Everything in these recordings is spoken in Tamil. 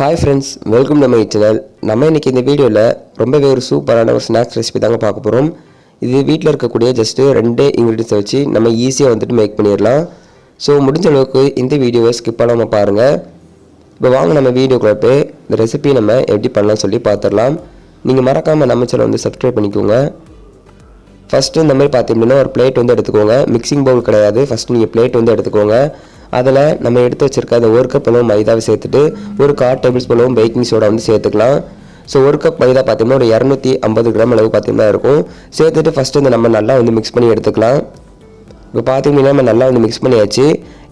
Hi friends, welcome to my channel. நம்ம இன்னைக்கு இந்த வீடியோல ரொம்பவே ஒரு சூப்பரான ஒரு ஸ்நாக்ஸ் ரெசிபி தாங்க பார்க்க போறோம். இது வீட்ல இருக்கக்கூடிய ஜஸ்ட் ரெண்டு இன்கிரிடியன்ட்ஸ் வச்சு நம்ம ஈஸியா வந்துட்டு மேக் பண்ணிரலாம். சோ முடிஞ்ச அளவுக்கு இந்த வீடியோவை ஸ்கிப் பண்ணாம பாருங்க. இப்போ வாங்க நம்ம வீடியோக்குள்ள போய் இந்த ரெசிபி நம்ம எப்படி பண்ணலாம் சொல்லி பார்த்திரலாம். நீங்க மறக்காம நம்ம சேனலை வந்து Subscribe பண்ணிக்கோங்க. ஃபர்ஸ்ட் இந்த மாதிரி பாத்தீங்கன்னா ஒரு பிளேட் வந்து எடுத்துக்கோங்க. மிக்சிங் பவுல் கிடையாது. ஃபர்ஸ்ட் நீங்க பிளேட் வந்து எடுத்துக்கோங்க. அதில் நம்ம எடுத்து வச்சிருக்க அந்த 1 கப் அளவு மைதாவை சேர்த்துட்டு ஒரு 1/4 டேபிள் ஸ்பூன் அளவு பேக்கிங் சோடா வந்து சேர்த்துக்கலாம். ஸோ 1 கப் மைதா பார்த்தீங்கன்னா ஒரு 250 கிராம் அளவு பார்த்தீங்கன்னா இருக்கும். சேர்த்துட்டு ஃபஸ்ட்டு இந்த நம்ம நல்லா வந்து மிக்ஸ் பண்ணி எடுத்துக்கலாம். இப்போ பார்த்தீங்கன்னா நம்ம நல்லா வந்து மிக்ஸ் பண்ணியாச்சு.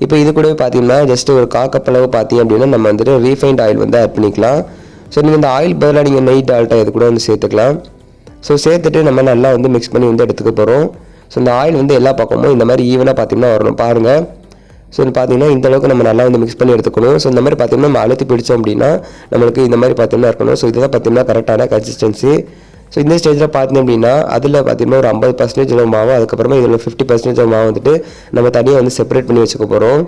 இப்போ இது கூட பார்த்தீங்கன்னா ஜஸ்ட் ஒரு 1/4 கப் அளவு பார்த்தீங்க அப்படின்னா நம்ம வந்துட்டு ரீஃபைண்ட் ஆயில் வந்து ஆட் பண்ணிக்கலாம். ஸோ நீங்கள் இந்த ஆயில் பதிலாக நீங்கள் நெய் டால்டா இது கூட வந்து சேர்த்துக்கலாம். ஸோ சேர்த்துட்டு நம்ம நல்லா வந்து மிக்ஸ் பண்ணி வந்து எடுத்துக்க போகிறோம். ஸோ இந்த ஆயில் வந்து எல்லா பக்கமும் இந்த மாதிரி ஈவனாக பார்த்தீங்கன்னா வரணும் பாருங்கள். ஸோ பார்த்தீங்கன்னா இந்த அளவுக்கு நம்ம நல்லா வந்து மிக்ஸ் பண்ணி எடுத்துக்கணும். ஸோ இந்த மாதிரி பார்த்தீங்கன்னா நம்ம அழுத்தி பிடிச்சோம் அப்படின்னா நம்மளுக்கு இந்த மாதிரி பார்த்தீங்கன்னா இருக்கணும். ஸோ இதுதான் பார்த்தீங்கன்னா கரெக்டான கன்சிஸ்டன்சி. ஸோ இந்த ஸ்டேஜில் பார்த்தீங்க அப்படின்னா அதில் பார்த்தீங்கன்னா ஒரு 50% மாவு, அதுக்கப்புறமா இதில் 50% மாவு வந்துட்டு நம்ம தனியாக வந்து செப்பரேட் பண்ணி வச்சுக்க போகிறோம்.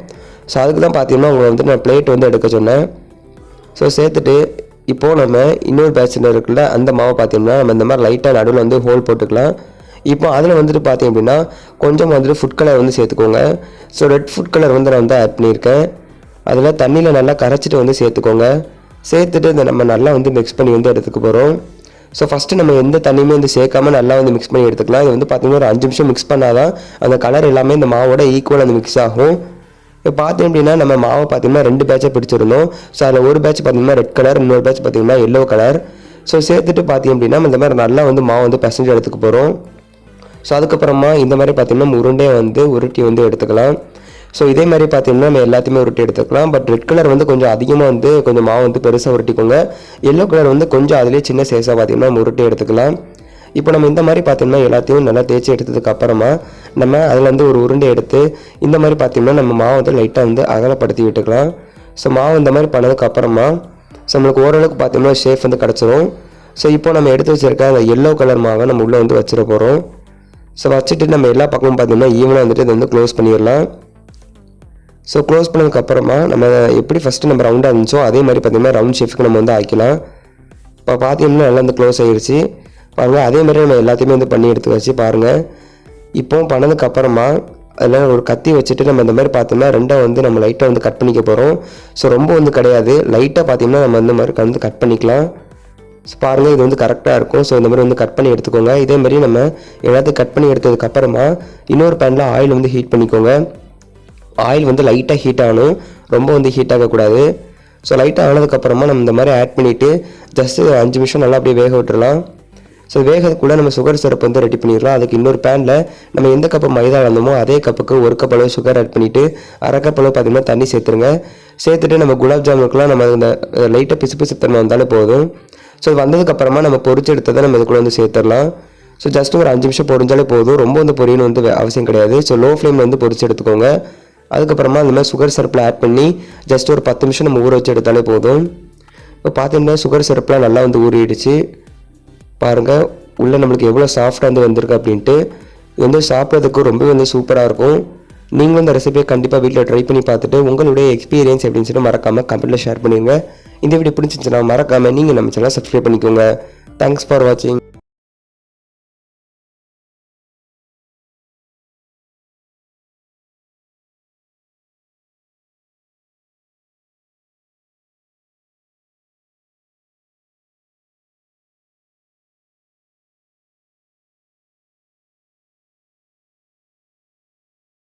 ஸோ அதுக்கு தான் பார்த்தீங்கன்னா உங்களை வந்து நான் பிளேட் வந்து எடுக்க சொன்னேன். ஸோ சேர்த்துட்டு இப்போது நம்ம இன்னொரு பேட்சில் இருக்குல்ல அந்த மாவை பார்த்தீங்கன்னா நம்ம இந்த மாதிரி லைட்டாக நடுவில் வந்து ஹோல் போட்டுக்கலாம். இப்போ அதில் வந்துட்டு பார்த்தீங்க அப்படின்னா கொஞ்சம் வந்துட்டு ஃபுட் கலர் வந்து சேர்த்துக்கோங்க. ஸோ ரெட் ஃபுட் கலர் வந்து நான் வந்து ஆட் பண்ணியிருக்கேன். அதில் தண்ணியில் நல்லா கரைச்சிட்டு வந்து சேர்த்துக்கோங்க. சேர்த்துட்டு இதை நம்ம நல்லா வந்து மிக்ஸ் பண்ணி வந்து எடுத்துக்க போகிறோம். ஸோ ஃபஸ்ட்டு நம்ம எந்த தண்ணியுமே வந்து சேர்க்காம நல்லா வந்து மிக்ஸ் பண்ணி எடுத்துக்கலாம். இது வந்து பார்த்தீங்கன்னா ஒரு 5 நிமிஷம் மிக்ஸ் பண்ணாதான் அந்த கலர் எல்லாமே இந்த மாவோட ஈக்குவல் அந்த மிக்ஸ் ஆகும். இப்போ பார்த்தீங்க அப்படின்னா நம்ம மாவை பார்த்தீங்கன்னா 2 பேட்சாக பிடிச்சிருந்தோம். ஸோ அதில் ஒரு பேட்ச் பார்த்தீங்கன்னா ரெட் கலர், இன்னொரு பேட்ச் பார்த்தீங்கன்னா எல்லோ கலர். ஸோ சேர்த்துட்டு பார்த்தீங்க அப்படின்னா இந்த மாதிரி நல்லா வந்து மாவு வந்து பிசைஞ்சு எடுத்துக்க போகிறோம். ஸோ அதுக்கப்புறமா இந்த மாதிரி பார்த்தீங்கன்னா உருண்டையை வந்து உருட்டி வந்து எடுத்துக்கலாம். ஸோ இதே மாதிரி பார்த்தீங்கன்னா நம்ம எல்லாத்தையுமே உருட்டி எடுத்துக்கலாம். பட் ரெட் கலர் வந்து கொஞ்சம் அதிகமாக வந்து கொஞ்சம் மாவு வந்து பெருசாக உருட்டிக்கோங்க. எல்லோ கலர் வந்து கொஞ்சம் அதிலே சின்ன சைஸாக பார்த்தீங்கன்னா நம்ம உருட்டி எடுத்துக்கலாம். இப்போ நம்ம இந்த மாதிரி பார்த்தீங்கன்னா எல்லாத்தையும் நல்லா தேய்ச்சி எடுத்ததுக்கு அப்புறமா நம்ம அதில் வந்து ஒரு உருண்டை எடுத்து இந்த மாதிரி பார்த்தீங்கன்னா நம்ம மாவு வந்து லைட்டாக வந்து அகலப்படுத்தி விட்டுக்கலாம். ஸோ மாவு இந்த மாதிரி பண்ணதுக்கு அப்புறமா ஸோ நம்மளுக்கு ஓரளவுக்கு பார்த்தீங்கன்னா ஷேப் வந்து கிடச்சிரும். ஸோ இப்போ நம்ம எடுத்து வச்சிருக்க அந்த எல்லோ கலர் மாவை நம்ம உள்ளே வந்து வச்சிட போகிறோம். ஸோ வச்சுட்டு நம்ம எல்லா பக்கமும் பார்த்தீங்கன்னா ஈவனாக வந்துட்டு இதை வந்து க்ளோஸ் பண்ணிடலாம். ஸோ க்ளோஸ் பண்ணதுக்கப்புறமா நம்ம எப்படி ஃபஸ்ட்டு நம்ம ரவுண்டாக இருந்துச்சோ அதே மாதிரி பார்த்தீங்கன்னா ரவுண்ட் ஷேஃப்க்கு நம்ம வந்து ஆக்கிக்கலாம். இப்போ பார்த்தீங்கன்னா நல்லா வந்து க்ளோஸ் ஆகிடுச்சு பாருங்கள். அதே மாதிரி நம்ம எல்லாத்தையுமே வந்து பண்ணி எடுத்து வச்சு பாருங்கள். இப்போ பண்ணதுக்கப்புறமா அதில் ஒரு கத்தி வச்சுட்டு நம்ம இந்த மாதிரி பார்த்தோம்னா ரெண்டாக வந்து நம்ம லைட்டாக வந்து கட் பண்ணிக்க போகிறோம். ஸோ ரொம்ப வந்து கிடையாது, லைட்டாக பார்த்தீங்கன்னா நம்ம இந்த மாதிரி வந்து கட் பண்ணிக்கலாம். ஸோ பாருங்கள் இது வந்து கரெக்டாக இருக்கும். ஸோ இந்த மாதிரி வந்து கட் பண்ணி எடுத்துக்கோங்க. இதே மாதிரி நம்ம எல்லாத்தையும் கட் பண்ணி எடுத்ததுக்கப்புறமா இன்னொரு பேனில் ஆயில் வந்து ஹீட் பண்ணிக்கோங்க. ஆயில் வந்து லைட்டாக ஹீட் ஆகணும், ரொம்ப வந்து ஹீட் ஆகக்கூடாது. ஸோ லைட்டாக ஆனதுக்கப்புறமா நம்ம இந்த மாதிரி ஆட் பண்ணிவிட்டு ஜஸ்ட்டு 5 நிமிஷம் நல்லா அப்படியே வேக விட்டுடலாம். ஸோ வேகத்துக்குள்ளே நம்ம சுகர் சிரப் வந்து ரெடி பண்ணிடலாம். அதுக்கு இன்னொரு பேனில் நம்ம எந்த கப்பு மைதா வந்தோமோ அதே கப்புக்கு 1 கப் அளவு சுகர் ஆட் பண்ணிவிட்டு 1/2 கப் அளவு பார்த்தீங்கன்னா தண்ணி சேர்த்துருங்க. சேர்த்துட்டு நம்ம குலாப் ஜாமுனுக்குலாம் நம்ம இந்த லைட்டாக பிசு பிசு தன்மை வந்தாலே போதும். ஸோ வந்ததுக்கப்புறமா நம்ம பொரிச்சு எடுத்ததை நம்ம இதுக்குள்ளே வந்து சேர்த்துடலாம். ஸோ ஜஸ்ட் ஒரு 5 நிமிஷம் பொரிஞ்சாலே போதும், ரொம்ப வந்து பொரியணும் வந்து அவசியம் கிடையாது. ஸோ லோ ஃப்ளேமில் வந்து பொரிச்சு எடுத்துக்கோங்க. அதுக்கப்புறமா அந்த மாதிரி சுகர் சிரப்பில் ஆட் பண்ணி ஜஸ்ட் ஒரு 10 நிமிஷம் நம்ம ஊற வச்சு எடுத்தாலே போதும். இப்போ பார்த்தீங்கன்னா சுகர் சிரப்லாம் நல்லா வந்து ஊறிடுச்சு பாருங்கள். உள்ளே நம்மளுக்கு எவ்வளோ சாஃப்டாக வந்து வந்திருக்கு அப்படின்ட்டு. இது வந்து சாப்பிட்றதுக்கு ரொம்ப வந்து சூப்பராக இருக்கும். நீங்களும் இந்த ரெசிபியை கண்டிப்பாக வீட்டில் ட்ரை பண்ணி பார்த்துட்டு உங்களுடைய எக்ஸ்பீரியன்ஸ் எப்படின்னு சொல்லி மறக்காமல் கமெண்ட்டில் ஷேர் பண்ணிடுங்க. இந்த வீடியோ பிடிச்சிருந்துச்சுன்னா மறக்காமல் நீங்கள் நம்ம சேனலை சப்ஸ்கிரைப் பண்ணிக்கோங்க. தேங்க்ஸ் ஃபார் வாட்சிங்.